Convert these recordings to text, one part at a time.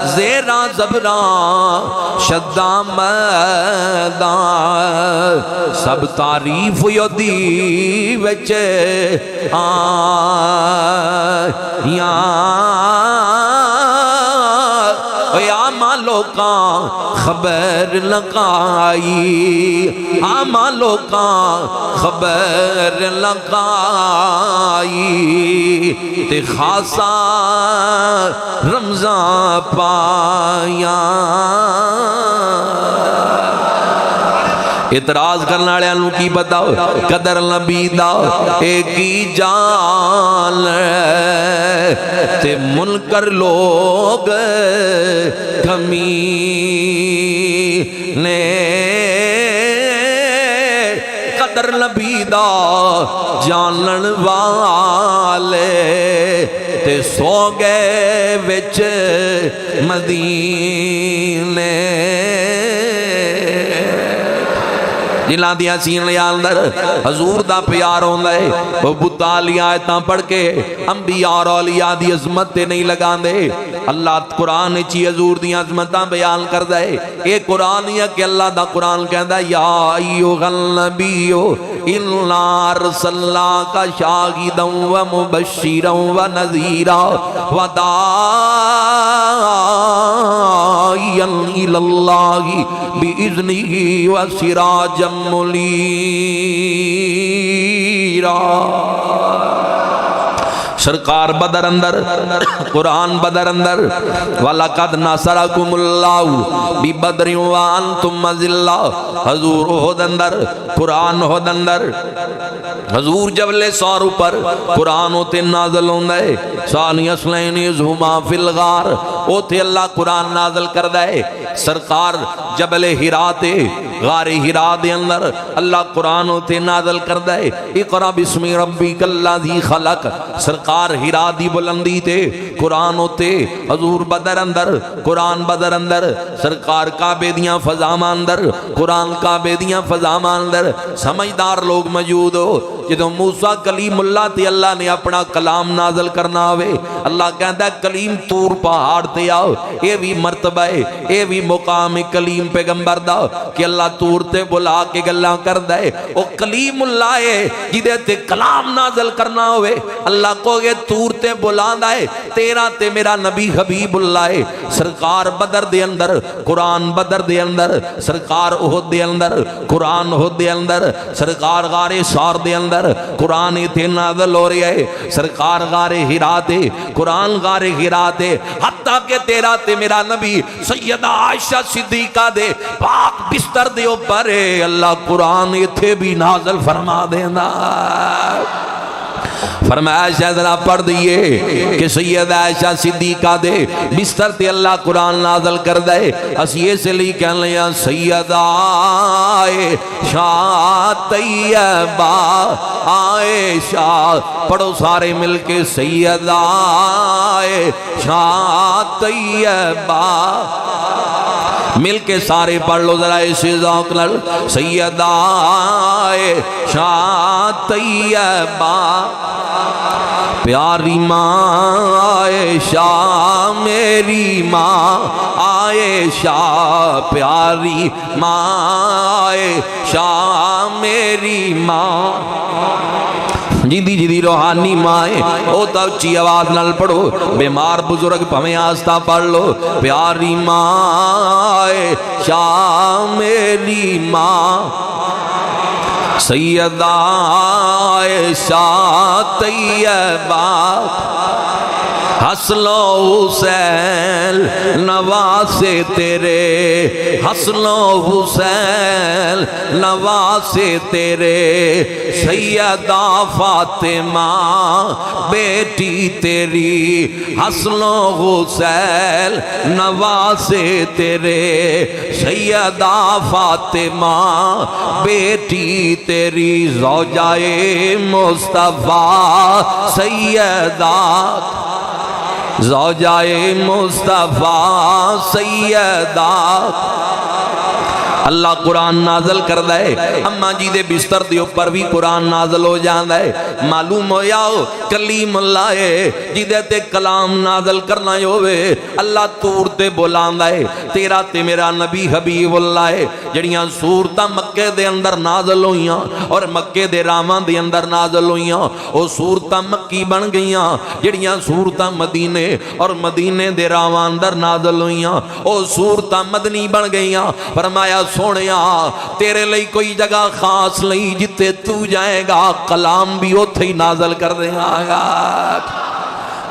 زیراں زبراں شداں میدان سب تعریف یودی وچ آما لوکاں خبر لگائی آما لوکاں خبر لگائی تے خاصا رمضان پایا اعتراض کرنے والے انہوں کی بتاؤ قدر نبی دا ایک ہی جان تے منکر لوگ کمینے قدر نبی دا جانن والے تے سو گئے وچ مدینے جنہاں دیاں سینیاں اندر حضور دا پیار ہوندا ہے وہ بطالی آیتاں پڑھ کے انبیاء اور اولیاء دی عظمت تے نہیں لگان دے اللہ قرآن چی حضور دی عظمتاں بیان کر دے اے قرآن یا کہ اللہ دا قرآن کہندا یا ایھا النبی انا ارسلناک شاہدا ومبشرا ونذیرا وداعیا الی اللہ باذنہ وسراجا منیرا سرکار بدر اندر قرآن بدر اندر وَلَقَدْ نَصَرَكُمُ اللَّهُ بِبَدْرٍ وَأَنْتُمْ أَذِلَّةٌ حضور احد اندر قرآن احد اندر حضور جبل سور پر قرآن ہوتے نازل ہوندہ ہے ثانی اصلین اذہما فی الغار ہوتے اللہ قرآن نازل کردہ ہے سرکار جبل ہراتے غار ہرا دے اندر اللہ قرآن ہوتے نازل کردہ ہے اقرأ بسم ربک الذی خلق سرکار ہرا دی بلندی تے قرآن ہوتے حضور بدر اندر قرآن بدر اندر سرکار کعبے دیاں فضامہ اندر قرآن کعبے دیاں فضامہ اندر سمجھدار لوگ موجود ہو جدو موسیٰ کلیم اللہ تے اللہ نے اپنا کلام نازل کرنا ہوئے اللہ کہتا ہے کلیم طور پہاڑ تے آؤ اے بھی مرتبہ ہے اے بھی مقام کلیم پیغمبر دا کہ اللہ طور تے بلا کے گلاں کر دے او کلیم اللہ ہے جدے تے کلام نازل کرنا ہوئے اللہ کو یہ طور تے بلا دے تیرا تے میرا نبی حبیب اللہ ہے سرکار بدر دے اندر قرآن بدر دے اندر سرکار احد دے اندر قرآن احد دے اندر سرکار غار سار دے اندر قرآن تے نازل ہو رہی ہے سرکار غار ہرا تے قرآن غار ہرا تے حتیٰ کہ تیرا تے میرا نبی سیدہ عائشہ صدیقہ دے پاک بستر دے اوپر ہے اللہ قرآن تے بھی نازل فرما دینا فرمایا عائشہ ذرا پڑھ دیئے کہ سیدہ عائشہ صدیقہ دے بستر تے اللہ قرآن نازل کر دے اسیے سے لی کہنے لیا سیدہ عائشہ طیبہ عائشہ پڑھو سارے مل کے سیدہ عائشہ طیبہ مل کے سارے پڑھ لو ذرا اسے ذوق نال سیدہ عائشہ طیبہ پیاری ماں عائشہ میری ماں عائشہ پیاری ماں عائشہ میری ماں جیدی روحانی مائیں او تا اچھی آواز نال پڑھو بیمار بزرگ پھمیں آستہ پڑھ لو پیاری ماں عائشہ میری ماں سیدہ عائشہ طیبہ حسن و حسین نواسے تیرے حسن و حسین نواسے تیرے سیدہ فاطمہ بیٹی تیری حسن و حسین نواسے تیرے سیدہ فاطمہ بیٹی تیری زوجائے مصطفیٰ سیدہ زوجائے مصطفیٰ سیدہ اللہ قرآن نازل کردا ہے، اما جی دے بستر دے اوپر بھی قرآن نازل ہو جاندا ہے۔ معلوم ہویا کلیم اللہ ہے جدے تے کلام نازل کرنا ہوئے اللہ تور تے بولاندا ہے، تیرا تے میرا نبی حبیب اللہ ہے۔ جڑیاں سورتاں مکے دے اندر نازل ہوئیاں اور مکے دے راواں دے اندر نازل ہوئیاں، او سورتاں مکی بن گئیاں۔ جڑیاں سورتاں مدینے اور مدینے دے راواں اندر نازل ہوئیاں، او سورتاں مدنی بن گئیاں۔ فرمایا سونیا تیرے لئی کوئی جگہ خاص نہیں، جتے تو جائے گا کلام بھی اوتھے ہی نازل کر دے گا۔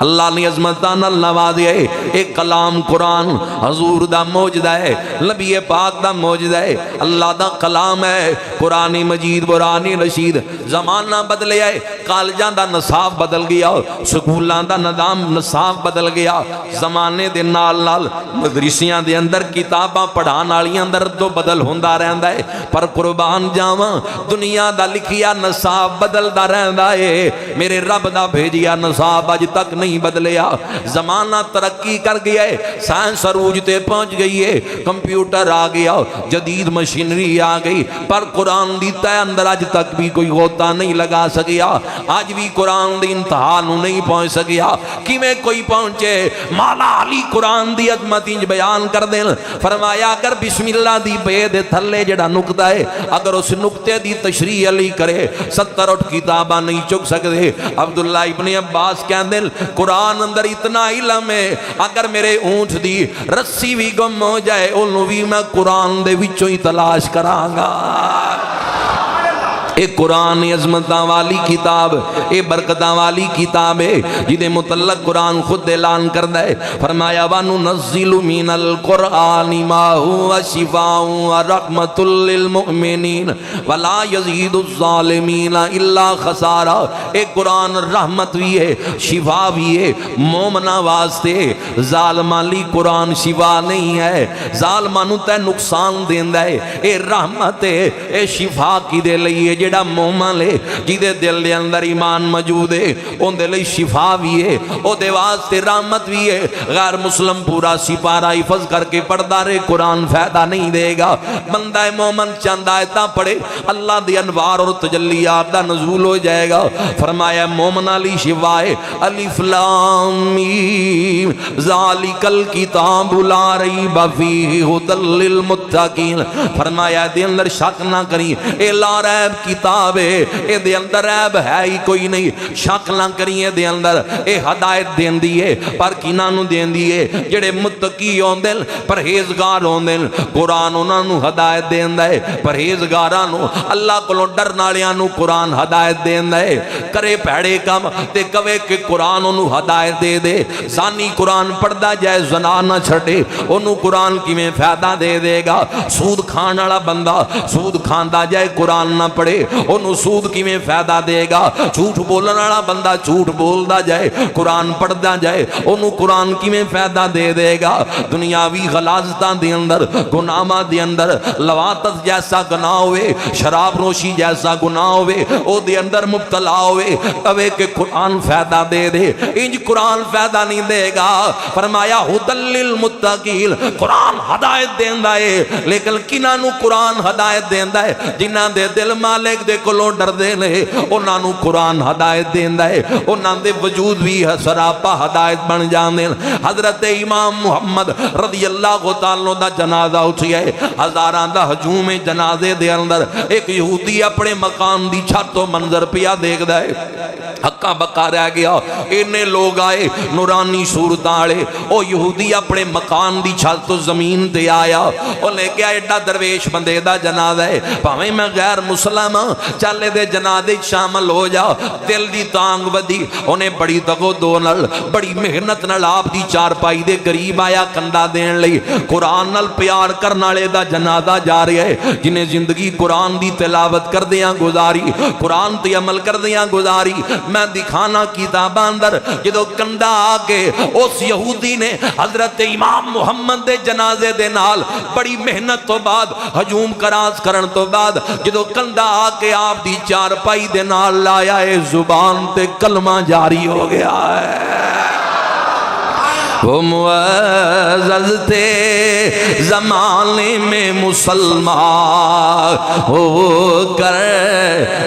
اللہ نے عظمتاں نال نوازیا ہے۔ ایک کلام قرآن حضور دا موجدہ ہے، نبی پاک دا موجدہ ہے، اللہ دا کلام ہے۔ قرآن مجید قرآن رشید زمانہ بدلیا ہے، کالجاں دا نصاب بدل گیا، سکولاں دا نظام نصاب بدل گیا، زمانے دے نال نال مدرسیاں دے اندر کتاباں پڑھان والیاں اندر تو بدل ہوندا رہندا ہے، پر قربان جاواں دنیا دا لکھیا نصاب بدلدا رہندا ہے، میرے رب دا بھیجیا نصاب اج تک نہیں بدلیا۔ زمانہ ترقی کر گیا ہے، سائنس عروج تے پہنچ گئی ہے، کمپیوٹر آ گیا، جدید مشینری آ گئی، پر قرآن دی تہ اندر اج تک بھی کوئی غوطہ نہیں لگا سکیا، آج بھی قرآن دی انتہا نو نہیں پہنچ سکیا۔ کیویں کوئی پہنچے؟ مولا علی قرآن دی عظمت انج بیان کر دین، فرمایا اگر بسم اللہ دی بے دے تھلے جڑا نقطہ ہے، اگر اس نقطے دی تشریح علی کرے 70 کتاباں نہیں چک سکتے۔ عبداللہ ابن عباس کہندے قرآن اندر اتنا علم ہے، اگر میرے اونٹ دی رسی بھی گم ہو جائے انہوں بھی میں قرآن دے وچوں ہی تلاش کراں گا۔ اے قرآن عظمتاں والی کتاب، اے برکتاں والی کتاب ہے، جدے متعلق قرآن خود اعلان کردا ہے، فرمایا وَنُنَزِّلُ مِنَ الْقُرْآنِ مَا هُوَ شِفَاءٌ وَرَحْمَةٌ لِّلْمُؤْمِنِينَ وَلَا يَزِيدُ الظَّالِمِينَ إِلَّا خَسَارًا۔ اے قرآن رحمت بھی ہے، شفا بھی ہے مومنہ واسطے، ظالماں لی قرآن شفا نہیں ہے، ظالماں نوں تے نقصان دیندا ہے، اے رحمت ہے، اے شفا کی دے لئی جڑا مومن لے جیدے دل دے اندر ایمان موجود ہے ان دے لئی شفا بھی ہے، او دے واسطے رحمت بھی ہے۔ غیر مسلم پورا سپارہ حفظ کر کے پڑھدا رہے قرآن فائدہ نہیں دے گا۔ بندہ مومن چند آیتاں پڑھے اللہ دی انوار اور تجلیات دا نزول ہو جائے گا۔ فرمایا مومن علی شفا ہے، الف لام میم ذالک الکتاب لا ریب فیہ ھدی للمتقین۔ فرمایا دے اندر شک نہ کریں، اے لا ریب کتاب ہے، اے دے اندر عیب ہے ہی کوئی نہیں، شک نہ کریے دے اندر اے ہدایت دین دیئے، پر کنہ نو دین دیئے جڑے متقی ہوندے پرہیزگار ہوندے، قرآن انہاں نو ہدایت دین دے، پرہیزگاراں نو اللہ کو ڈر نالیاں نو قرآن ہدایت دین دے، کرے پیڑے کم تے کہے کہ قرآن انہوں ہدایت دے دے، زانی قرآن پڑھدا جائے زنا نہ چھڑے انہوں قرآن کی میں فائدہ دے دے گا، سود کھان والا بندہ سود کھاندا جائے قرآن نہ پڑھے انہوں سود کی میں فائدہ دے گا، جھوٹ بولن والا بندہ جھوٹ بولدا جائے قرآن پڑھدا جائے انہوں قرآن کی میں فائدہ دے دے گا۔ دنیاوی غلاظتاں دے اندر گناہاں دے اندر لواطت جیسا گناہ ہوئے، شراب نوشی جیسا گناہ ہوئے، او دے اندر مبتلا ہوئے، اوے کہ قرآن فائدہ دے دے، انج قرآن فائدہ نہیں دے گا۔ فرمایا ھدی للمتقین، قرآن ہدایت دیندا ہے، لیکن کنہاں نو قرآن ہدایت دیندا ہے؟ جنہاں دے دل مالک دے کولوں ڈردے نے انہاں نو قرآن ہدایت دیندا ہے، انہاں دے وجود بھی سراپا ہدایت بن جاندے۔ حضرت امام محمد رضی اللہ تعالیٰ دا جنازہ اٹھیا ہے، ہزاراں دا ہجوم جنازے دے اندر ایک یہودی اپنے مکان دی چھت تو منظر پیا دیکھدا ہے، ہکا بکا رہ گیا، اینے لوگ آئے نورانی صورت آڑے، او یہودی اپنے مکان دی چھت تو زمین تے آیا، او لے کے ایڈا درویش بندے دا جنازہ ہے، پاویں میں غیر مسلم چلے دے جنازے شامل ہو جا، دل دی تانگ بدی، انہیں بڑی تگو دو نل بڑی محنت نل آپ دی چار پائی دے قریب آیا کندہ دین لئی، قرآن نل پیار کرنالے دا جنازہ جا رہے ہے، جنہیں زندگی قرآن دی تلاوت کر دیاں گزاری، قرآن تی عمل کر دیاں گزاری۔ میں دکھانا کتاباں اندر جدو کندہ آکے اس یہودی نے حضرت امام محمد دے جنازے دے نال بڑی محنت تو بعد ہجوم کراس کرن تو بعد جدو کندہ آکے آپ دی چار پائی دے نال لایا ہے، زبان تے کلمہ جاری ہو گیا ہے۔ وہ معزز تھے زمانے میں مسلمان ہو کر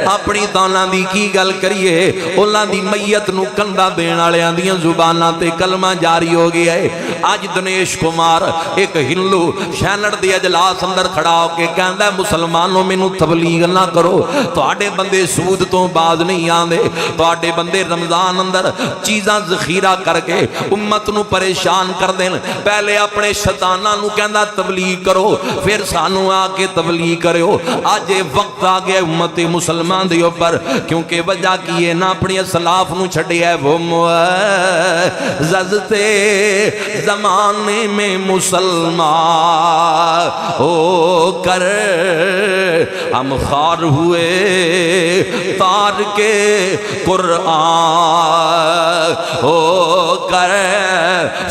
اپنی تانا دی کی گل کریے انہاں دی میت نو کندھا دین والیاں دیاں زباناں تے کلمہ جاری ہو گیا ہے اج دنیش کمار ایک ہندو شینڑ دی اجلاس اندر کھڑا ہو کے کہندا ہے مسلمانوں مینوں تبلیغ نہ کرو تواڈے بندے سود تو باز نہیں آندے تواڈے بندے رمضان اندر چیزاں ذخیرہ کر کے امت نو پریشان کر دین پہلے اپنے شیطاناں نو کہندا تبلیغ کرو پھر سانو آ کے تبلیغ کرو آج وقت آ گیا امت مسلمان دے اوپر کیونکہ وجہ کی ہے نہ اپنی اسلاف نو چھڈیا ہے وہ معزز تھے زمانے میں مسلمان ہو کر ہم خار ہوئے تار کے قرآن ہو کر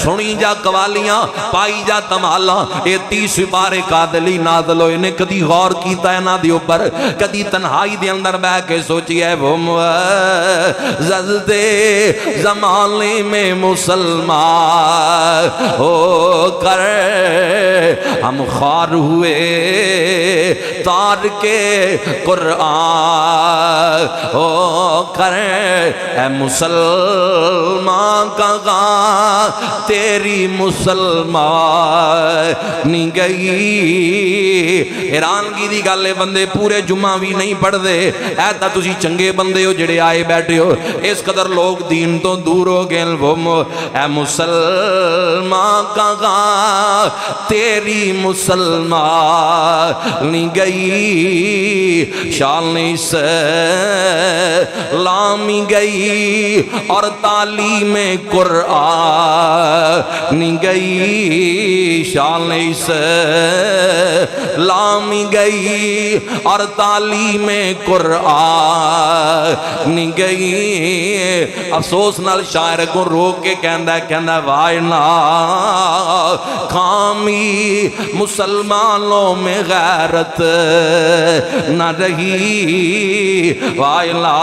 سنی جا قوالیاں پائی جا تمالا اے 30 پارے قادلی نازل ہوئے نے کدی غور کیتا ہے نہ دیو پر کدی تنہائی دے اندر بہ کے سوچی ہے وہ معزز دے زمانے میں مسلمان ہو کر ہم خار ہوئے تار کے قرآن ہو کر اے مسلمان کہاں تیری مسلمان نہیں گئی حیرانگی دی گل ہے بندے پورے جمعہ بھی نہیں پڑھ دے ایتا تسی چنگے بندے ہو جڑے آئے بیٹھے ہو اس قدر لوگ دین تو دور ہو گئے وہ اے مسلمان کہاں تیری مسلمان نہیں گئی شال نہیں سلامی گئی اور تعلیم قرآن نہیں گئی شال نہیں سلامی گئی اور تعلیم قرآن نہیں گئی افسوس نال شاعر کو رو کے کہندا وائنا خامی مسلمانوں میں غیرت نہ رہی وائنا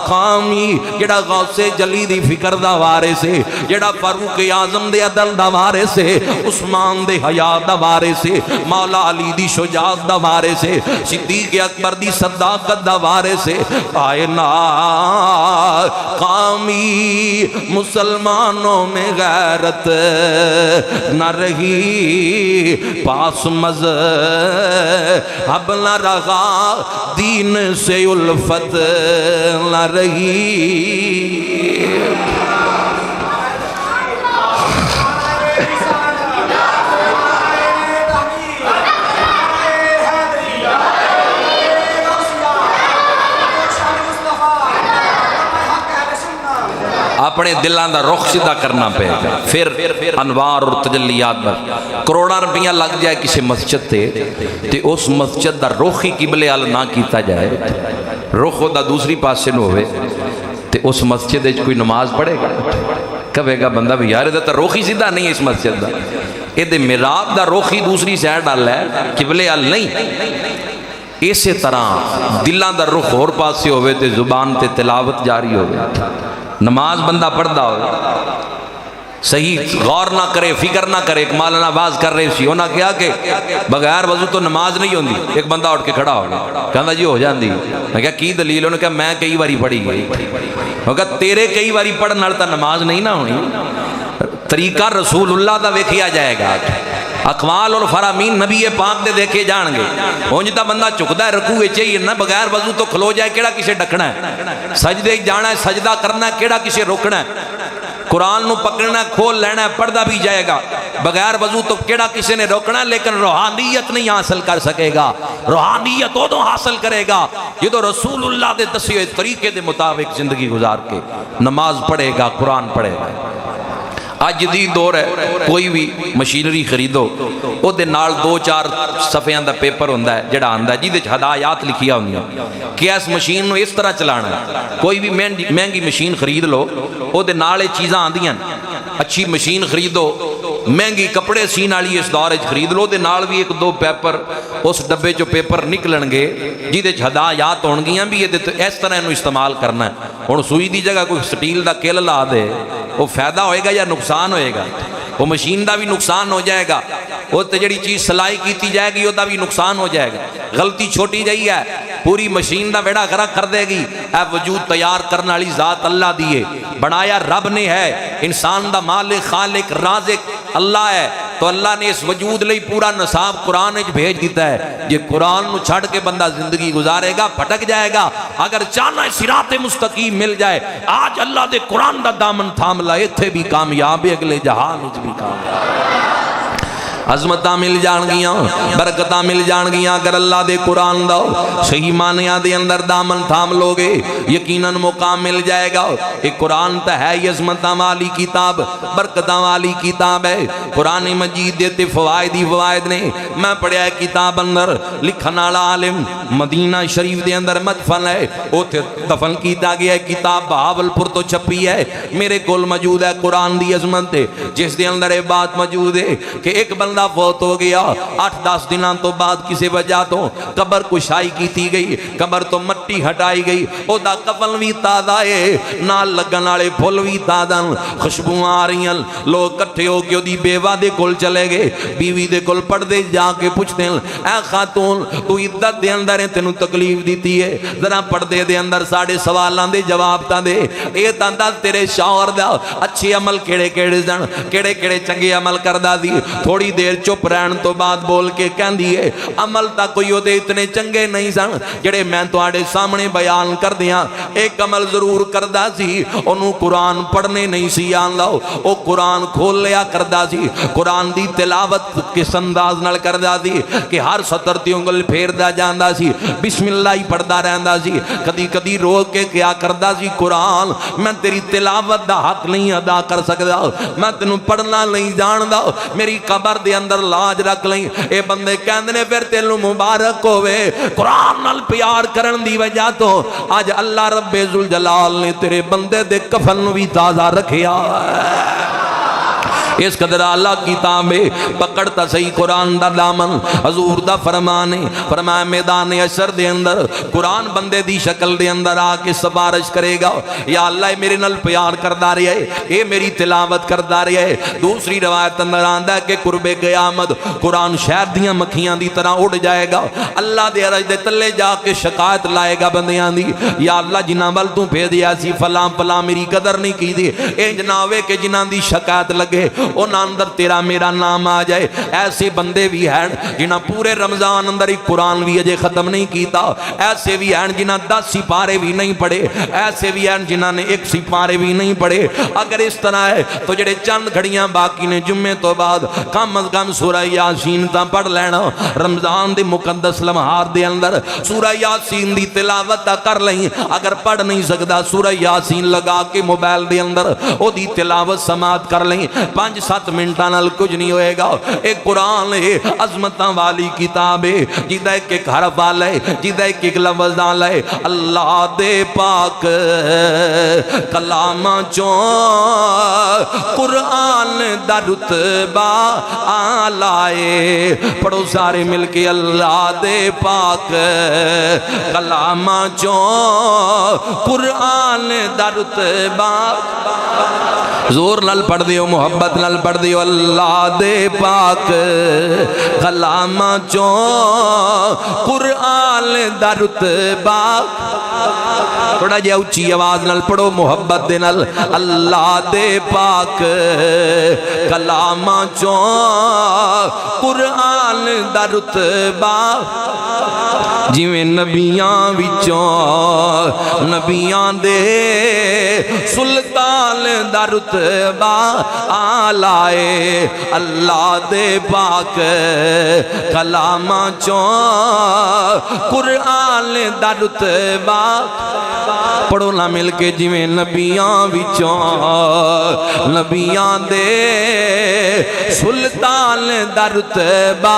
خامی جڑا غوث جلی دی فکر دا وارث ہے جڑا فاروق اعظم دے عدل دا وارث ہے عثمان دے حیا دا وارث ہے مولا علی دی شجاعت دا وارث ہے صدیق اکبر دی صداقت دا وارث ہے آئنا قومی مسلمانوں میں غیرت نہ رہی پاس مذہب نہ رہا دین سے الفت نہ رہی اپنے دلان دا رخ سیدھا کرنا پے گا پھر انوار اور تجلیات پر کروڑا روپیہ لگ جائے کسی مسجد تے اس مسجد دا رخ ہی قبلے آل نہ کیتا جائے رخ دا دوسری پاس سے نہ ہوئے تے اس مسجد کوئی نماز پڑھے گا کہے گا بندہ بھی یار دا رخ ہی سیدھا نہیں ہے اس مسجد دا یہ دے محراب دا رخ ہی دوسری سائڈ ڈال ہے قبلے آل نہیں اسی طرح دلان دا رخ اور پاس سے ہوئے تے زبان تے تلاوت جاری ہوئے نماز بندہ پڑھتا ہو صحیح غور نہ کرے فکر نہ کرے ایک مولانا باز کر رہے سی انہاں کیا کہ بغیر وضو تو نماز نہیں ہوندی ایک بندہ اٹھ کے کھڑا ہو گیا کہندا جی ہو جاندی میں کہا کی دلیل انہوں نے کہا میں کئی باری پڑھی گئی میں کہا تیرے کئی باری پڑھن نال تا نماز نہیں نہ ہونی طریقہ رسول اللہ دا ویکھیا جائے گا اقوال اور فرامین نبی پاک دے دیکھے جان گے ہونجتا بندہ چکتا ہے رکوع چاہیے نہ بغیر وضو تو کھلو جائے کیڑا کسے ڈکنا ہے سجدے جانا ہے سجدہ کرنا ہے کیڑا کسے روکنا ہے قرآن نو پکڑنا ہے کھول لینا ہے پڑھدا بھی جائے گا بغیر وضو تو کیڑا کسے نے روکنا ہے لیکن روحانیت نہیں حاصل کر سکے گا روحانیت وہ تو حاصل کرے گا یہ تو رسول اللہ دے دسے ہوئے طریقے دے مطابق زندگی گزار کے نماز پڑھے گا قرآن پڑھے گا آج جدید دور ہے کوئی بھی مشینری خریدو او دے نال 2-4 صفحیاں دا پیپر ہوندہ ہے جڑا آندہ ہے جیدے ہدایات لکھیا ہوندی ہیں کہ اس مشین نو اس طرح چلانا ہے کوئی بھی مہنگی مشین خرید لو او دے نالے چیزاں آندی ہیں اچھی مشین خریدو مہنگی کپڑے سین والی اس دور وچ خرید لو دے نال بھی 1-2 پیپر اس ڈبے جو پیپر نکلن گے جیدے ہدایات ہونگیاں بھی یہ اس طرح انو استعمال کرنا ہے ہن سوئی دی جگہ کوئی سٹیل دا کل لا دے وہ فائدہ ہوئے گا یا نقصان ہوئے گا؟ وہ مشین دا بھی نقصان ہو جائے گا، وہ تے جڑی چیز سلائی کیتی جائے گی وہ دا بھی نقصان ہو جائے گا۔ غلطی چھوٹی جائی ہے پوری مشین دا بیڑا غرق کر دے گی۔ اے وجود تیار کرنے والی ذات اللہ دیے، بنایا رب نے ہے، انسان دا مالک خالق رازق اللہ ہے، تو اللہ نے اس وجود لئی پورا نصاب قرآن وچ بھیج دیتا ہے۔ یہ قرآن نو چھڑ کے بندہ زندگی گزارے گا بھٹک جائے گا۔ اگر چاہنا ہے صراط مستقیم مل جائے، آج اللہ دے قرآن دا دامن تھام لائے، ایتھے بھی کامیاب ہے، اگلے جہان وچ بھی کامیاب۔ عظمتاں مل جان گیاں، برکتاں مل جان گیاں اگر اللہ دے قرآن دا صحیح معنیاں دے اندر دامن تھام لوگے، یقیناً مقام مل جائے گا۔ ایک قرآن تا ہے یہ عظمتاں والی کتاب، برکتاں والی کتاب ہے۔ قرآن مجید دیتے فوائد ہی فوائد نے۔ میں پڑھیا ہے کتاب اندر لکھن والا عالم مدینہ شریف دے اندر مدفن ہے، اوتھے دفن کیتا گیا ہے، کتاب بہاولپور تو چھپی ہے، میرے کول موجود ہے قرآن دی عظمت ہے، جس دے اندر یہ بات موجود ہے کہ ایک بندہ فوت ہو گیا، 8-10 دنوں تو بعد کسی وجہ تو قبر کشائی کیتی گئی، قبر تو مٹی ہٹائی گئی، او دا کفن بھی تازہ ہے، نال لگن والے پھول بھی تازہ، خوشبوئیں آ رہی ہیں، لوگ کٹھے ہو کے دی بیوہ دے کول چلے گئے، بیوی دے کول پردے جا کے پوچھتے ہیں، اے خاتون تو عدت دے اندر ہے، تینوں تکلیف دیتی ہے، ذرا پردے دے اندر ساڑھے سوالاں دے جواب تا دے، اے تاندہ تیرے شوہر دا اچھے عمل کیڑے کیڑے دن، کیڑے کیڑے چنگے عمل کردہ دی۔ تھوڑی دیر چپ رہن تو بعد بول کے کہن دیئے عمل تا کوئی ہو دے اتنے چنگے نہیں سن جڑے میں تو آڑے سامنے بیان کر دیا، ایک عمل ضرور کردہ سی، انہوں قرآن پڑھنے نہیں سی آن لاؤ، او قرآن کھول لیا کردہ سی، قرآن دی تلاوت کس انداز نل کردہ سی کہ ہر سطر تی انگل پھیر دا جاندہ سی، بسم اللہ ہی پڑھدا رہندہ سی، کدی کدی رو کے کیا کردہ سی، قرآن میں تیری تلاوت دا حق نہیں ادا کر سکدا، میں تینوں پڑھنا نہیں جاندہ، میری قبر دے اندر لاج رکھ لیں۔ اے بندے کہندنے پھر تینوں مبارک ہوئے، قرآن نال پیار کرن دی وجہ تو آج اللہ رب ذوالجلال نے تیرے بندے دے کفن بھی تازہ رکھیا ہے۔ اس قدر اللہ کتاب پکڑتا صحیح قرآن دا دامن، حضور دا فرمانے فرمایا میدان حشر دے اندر قرآن بندے دی شکل دے اندر آ کے سفارش کرے گا، یا اللہ میرے نال پیار کردہ رہے ہے، اے میری تلاوت کردہ رہے ہے۔ دوسری روایت اندر آندہ ہے کہ قرب قیامت قرآن شہر دیاں مکھیاں دی طرح اڑ جائے گا، اللہ دے عرش دے تلے جا کے شکایت لائے گا بندیاں دی، یا اللہ جنہاں ول تو بھیجیا سی فلاں فلاں میری قدر نہیں کی دی، اے جناوے کہ جنہاں دی شکایت لگے ان اندر تیرا میرا نام آ جائے۔ ایسے بندے بھی ہیں جنہاں پورے رمضان اندر ایک قرآن بھی اجے ختم نہیں کیتا، ایسے بھی ہیں جنہاں 10 سپارے بھی نہیں پڑھے، ایسے بھی ہیں جنہاں نے 1 سپارے بھی نہیں پڑھے۔ اگر اس طرح ہے تو جڑے چند گھڑیاں باقی نے جمعے تو بعد کم از کم سورہ یاسین تا پڑھ لینا، رمضان دے مقدس لمحات دے اندر سورہ یاسین دی تلاوت تا کر لیں۔ اگر پڑھ نہیں سکتا سورہ یاسین لگا کے موبائل دے اندر او دی تلاوت سماعت کر لیں، 5-7 منٹاں نال کچھ نہیں ہوئے گا۔ ایک قرآن ہے عظمتاں والی کتاب ہے، جیدہ ایک حرف والا ہے، جیدہ ایک لفظ والا ہے، اللہ دے پاک کلام چوں قرآن دا رتبہ آلائے، پڑھو سارے مل کے اللہ دے پاک کلام چوں قرآن دا رتبہ، زور نال پڑھ دیو، محبت نال پڑھ دیو، اللہ دے پاک کلام چوں قرآن دا رتبہ، تھوڑا جی اچھی آواز نال پڑھو محبت دے نال، اللہ دے پاک کلام چوں قرآن دا رتبہ، جویں نبیاں وچوں نبیاں دے سلطان دا رتبہ آلائے، اللہ دے پاک کلام چوں قرآن دا رتبہ، پڑھو نہ مل کے جویں نبیاں وچوں نبیاں دے سلطان دا رتبہ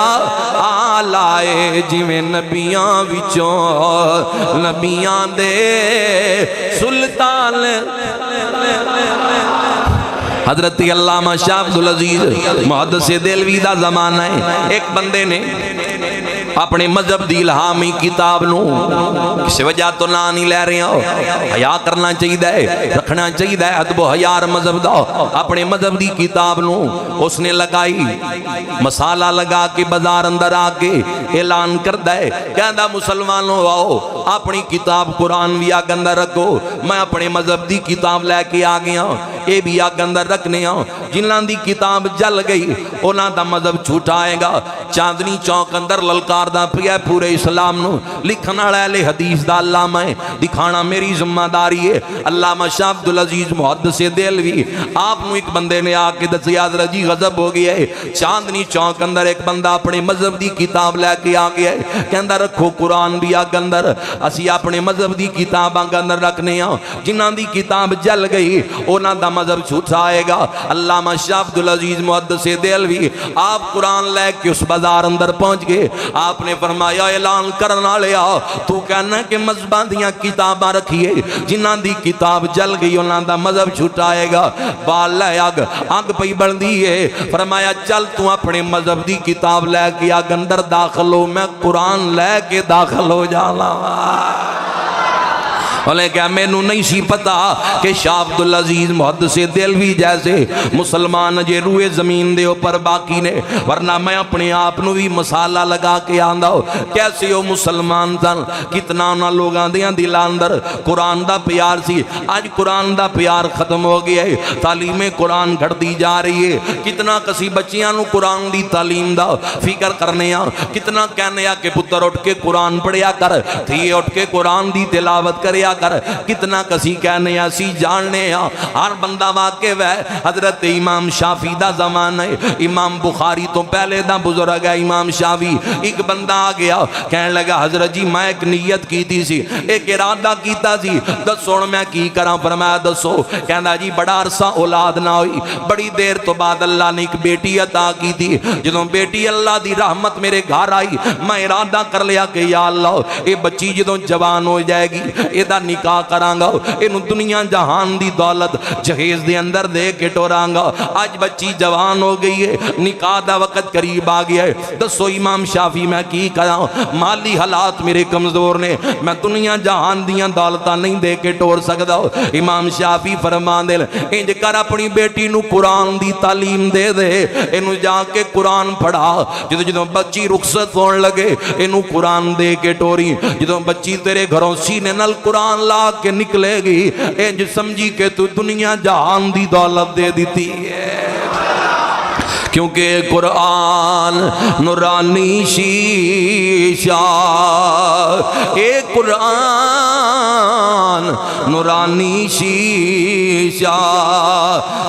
آلائے، جویں نبیاں وچوں نبیاں دے سلطان۔ حضرت علامہ شاہ عبدالعزیز محدث دہلوی دا زمانہ ہے، ایک بندے نے اپنے مذہب دی الہامی کتاب نو کسی وجہ تو نہ نہیں لے رہے ہو حیا کرنا چاہیے رکھنا چاہیے ادب و حیار مذہب دا اپنے مذہب دی کتاب نو اس نے لگائی مسالہ لگا کے بازار اندر آ کے اعلان کردا ہے کہندا مسلمانوں آؤ اپنی کتاب قرآن بھی آگ اندر رکھو میں اپنے مذہب دی کتاب لے کے آ گیا اے بھی آگ اندر رکھنے ہاں جنہاں دی کتاب جل گئی انہاں دا مذہب جھوٹائے گا چاندنی چوک اندر للکار دا پیا پورے اسلام نو لکھنا اہل حدیث دا علامہ ہے دکھانا میری ذمہ داری ہے علامہ شاہ عبدالعزیز محدث دہلوی آپ نو ایک بندے نے آ کے دسیا حضرت جی غضب ہو گیا ہے چاندنی چوک اندر ایک بندہ اپنے مذہب دی کتاب لے کے آ گیا ہے کہندا رکھو قرآن بھی آگ اندر اسی اپنے مذہب دی کتاب آگ اندر رکھنے ہاں جنہاں دی کتاب جل گئی انہاں دا مذہب جھوٹائے گا علامہ شاہ عبدالعزیز محدث دہلوی آپ قرآن لے کے اس بازار اندر پہنچ گئے آپ نے فرمایا اعلان کرنا لیا تو کہنا کہ مذہباں دیاں کتاباں رکھیے جنہاں دی کتاب جل گئی انہاں دا مذہب جھوٹائے گا بال لے آگ پئی بڑھدی ہے فرمایا چل تو اپنے مذہب دی کتاب لے کے آگ اندر داخل ہو میں قرآن لے کے داخل ہو جانا بولے کہ میں نو نہیں سی پتا کہ شاہ عبدالعزیز محدث دہلوی جیسے مسلمان جے روئے زمین دے اوپر باقی نے ورنہ میں اپنے آپ نو بھی مسالہ لگا کے آندہ ہو کیسے ہو مسلمان تن کتنا انہاں لوگاں دیاں دلاں اندر قرآن دا پیار سی آج قرآن دا پیار ختم ہو گیا ہے تعلیم قرآن گھڑ دی جا رہی ہے کتنا کسی بچیاں نو قرآن دی تعلیم دا فکر کرنے ہاں کتنا کہنے ہاں کہ پتر اٹھ کے قرآن پڑھیا کر تھی اٹھ کے قرآن دی تلاوت کریا کر کتنا کسی کہنے اسی جاننے ہر بندہ واقف ہے حضرت امام شافعی دا زمانہ ہے امام بخاری تو پہلے دا بزرگ ہے امام شافعی ایک بندہ آ گیا کہنے لگا حضرت جی میں ایک نیت کی تھی سی ایک ارادہ کیتا سی دسو میں کی کراں فرمایا دسو کہندا جی بڑا عرصہ اولاد نہ ہوئی بڑی دیر تو بعد اللہ نے ایک بیٹی عطا کی تھی جدوں بیٹی اللہ دی رحمت میرے گھر آئی میں ارادہ کر لیا کہ یا اللہ اے بچی جدوں جوان ہو جائے گی اے دا نکاح کرانگا انہوں دنیا جہان دی دولت جہیز دے اندر دے کے ٹورانگا آج بچی جوان ہو گئی ہے نکاح دا وقت قریب آ گیا ہے دسو امام شافعی میں کی کراں مالی حالات میرے کمزور نے میں دنیا جہان دیاں دولتاں نہیں دے کے ٹور سکدا امام شافعی فرمان دے انج کر اپنی بیٹی نو قرآن دی تعلیم دے دے انہوں جا کے قرآن پڑھا جدوں بچی رخصت ہون لگے انہوں قرآن دے کے ٹوری جدوں بچی تیرے گھروں سینے نال قرآن لا کے نکلے گی انج سمجھی کہ تو دنیا جہان دی دولت دے دیتی ہے کیونکہ قرآن نورانی شیشہ اے قرآن نورانی شیشہ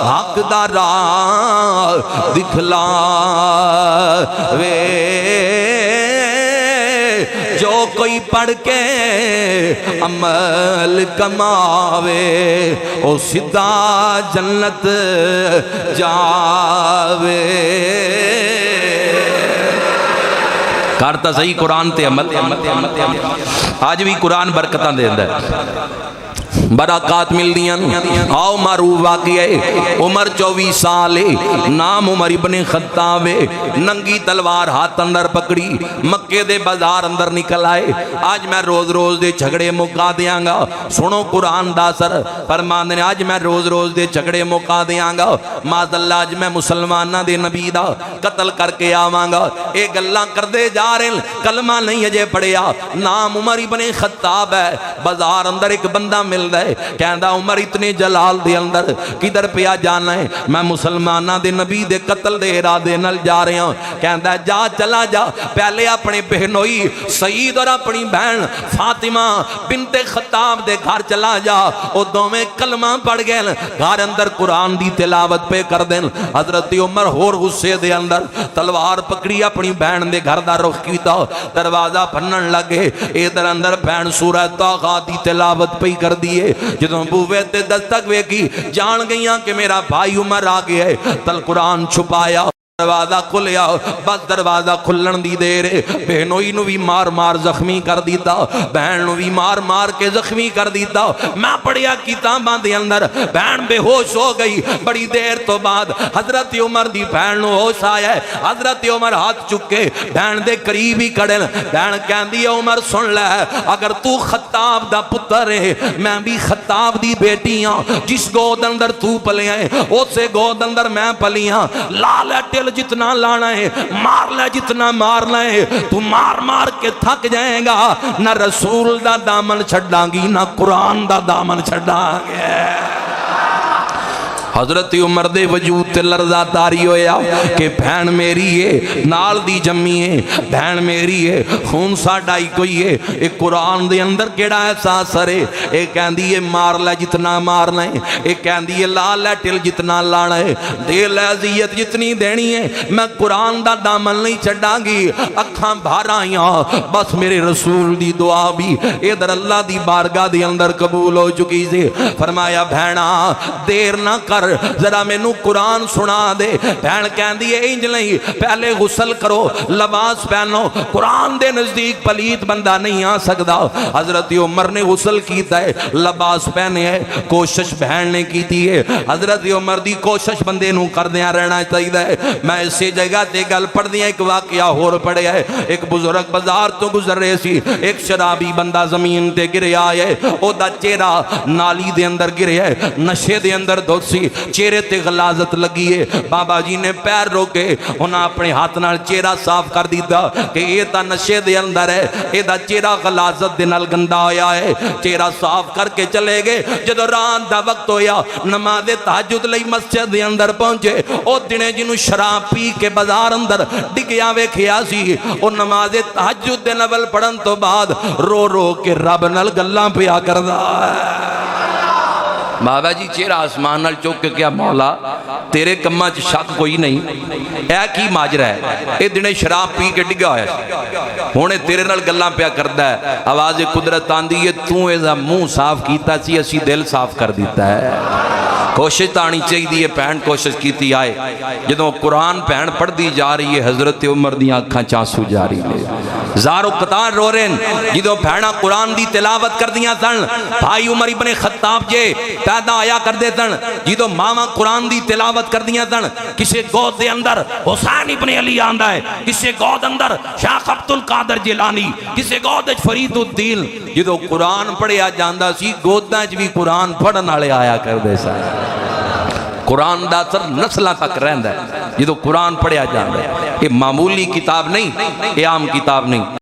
حق دا راہ دکھلا وے جو کوئی پڑھ کے عمل کماوے او سدھا جنت جاوے کرتا صحیح قرآن تے عمل آج بھی قرآن برکتاں دے اندر برکات مل دیاں آؤ معروف واقعہ ہے عمر 24 سال نام عمر ابن خطاب ننگی تلوار ہاتھ اندر پکڑی مکے دے بازار اندر نکل آئے آج میں روز روز دے جھگڑے مکا دیاں گا سنو قرآن دا سر فرمان دے آج میں روز روز دے جھگڑے مکا دیاں گا معاذ اللہ آج میں مسلمانہ دے نبی دا قتل کر کے آواں گا اے گلاں کر دے جا رہے کلمہ نہیں اجے پڑھیا نام عمر ابن خطاب ہے بازار اندر ایک بندہ مل دے کہندا عمر اتنے جلال دے اندر کدھر پیا جانا ہے میں مسلمانہ دے نبی دے قتل دے ارادے نل جا رہے ہوں کہندا جا چلا جا پہلے اپنے بہنوئی سعید اور اپنی بہن فاطمہ بنت خطاب دے گھر چلا جا او دوویں کلمہ پڑھ گئے گھر اندر قرآن دی تلاوت پہ کر دیں حضرت عمر ہور غصے دے اندر تلوار پکڑی اپنی بہن دے گھر دا رخ کیتا دروازہ پھنن لگے ادھر اندر بہن سورہ طٰہٰ دی تلاوت پہ کر دیے جدوں بوے تے دستک ویکھی جان گئیاں کہ میرا بھائی عمر آ گیا ہے تل قرآن چھپایا دروازہ کھلیا بس دروازہ کھلن دی دیر بہنوئی نو بھی مار مار زخمی کر دیتا بہن نو بھی مار مار کے زخمی کر دیتا میں پڑھیا کتاباں دے اندر بہن بے ہوش ہو گئی بڑی دیر تو بعد حضرت عمر دی بہن نو ہوش آیا ہے حضرت عمر ہاتھ چکے بہن دے قریب ہی کھڑے بہن کہندی ہے عمر سن لے اگر تو خطاب دا پتر ہے میں بھی خطاب دی بیٹی ہاں جس گود اندر تو پلیا ہے اسے گود اندر میں پلیاں لا لے ٹل جتنا لانا ہے مار لے جتنا مارنا ہے تو مار مار کے تھک جائے گا نہ رسول دا دامن چھڑاں گی نہ قرآن دا دامن چھڑاں گے حضرت عمر دے وجود تے لرزہ تاری ہویا کہ بہن میری ہے نال دی جمی ہے بہن میری ہے خون ساڑھائی کوئی ہے ایک قرآن دے اندر کیڑا احساس ہے ایک کہندی ہے مار لے جتنا مارنا ہے ایک کہندی ہے لا لے ٹل جتنا لانا ہے دے لے عزیت جتنی دینی ہے میں قرآن دا دامن نہیں چھڑاں گی اکھاں بھار آئیاں بس میرے رسول دی دعا بھی ادھر اللہ دی بارگاہ دی اندر قبول ہو چکی سے فرمایا بہنا دیر نہ کر ذرا میں نو قرآن سنا دے بہن کہندی ہے انج نہیں پہلے غسل کرو لباس پہنو قرآن دے نزدیک پلیت بندہ نہیں آ سکتا حضرت عمر نے غسل کیتا ہے لباس پہنے ہے کوشش بہن نے کیتی ہے حضرت عمر دی کوشش بندے نو کر دیا رہنا چاہیے میں اسی جگہ تے گل پڑھ دیا ایک واقعہ ہور پڑھے ہے ایک بزرگ بازار تو گزر رہے سی ایک شرابی بندہ زمین تے گرے آئے او دا چہرہ نالی دے اندر گرے ہے نشے دے اندر دھوت سی چہرے تے غلازت لگی ہے بابا جی نے پیر روکے انہاں اپنے ہاتھ نال چہرہ صاف کر دیتا کہ یہ تا نشے دے اندر ہے یہ دا چہرہ غلازت دے نال گندا ہویا ہے چہرہ صاف کر کے چلے گئے جدو رات دا وقت ہویا نماز تہجد لئی مسجد دے اندر پہنچے او دنے جنوں شراب پی کے بازار اندر ڈگیا ویکھیا سی او نماز تہجد دے نفل پڑھن تو بعد رو رو کے رب نال گلاں پیا کردا ہے بابا جی چہرہ آسمان نال چوک کے کیا مولا تیرے کماں چ شک کوئی نہیں اے کی ماجرا ہے اے دنے شراب پی کے ڈگا ہویا ہونے تیرے نال گلاں پیا کردا ہے آواز قدرت آندی ہے تو اے دا منہ صاف کیتا سی اسی دل صاف کر دیتا ہے کوشش تانی چاہیے پہن کوشش کیتی آئے جدوں قرآن پہن پڑھ دی جا رہی ہے حضرت عمر دی آنکھاں چانسو جاری لے زارو قطار رو رہن جدوں پہنا قرآن دی تلاوت کر دیا تن بھائی عمر ابن خطاب جے پیدا آیا کر دے تن جدوں ماما قرآن دی تلاوت کر دیا تن کسے گود دے اندر حسین ابن علی آندہ ہے کسے گود اندر شیخ عبد القادر جیلانی کسے گود فرید الدین جدوں قرآن پڑھیا جاندہ سی گوداں بھی قرآن پڑھن والے آیا کر دے سا قرآن دا اثر نسلہ تک رہندا ہے جدوں قرآن پڑھیا جاندہ ہے یہ معمولی کتاب نہیں یہ عام کتاب نہیں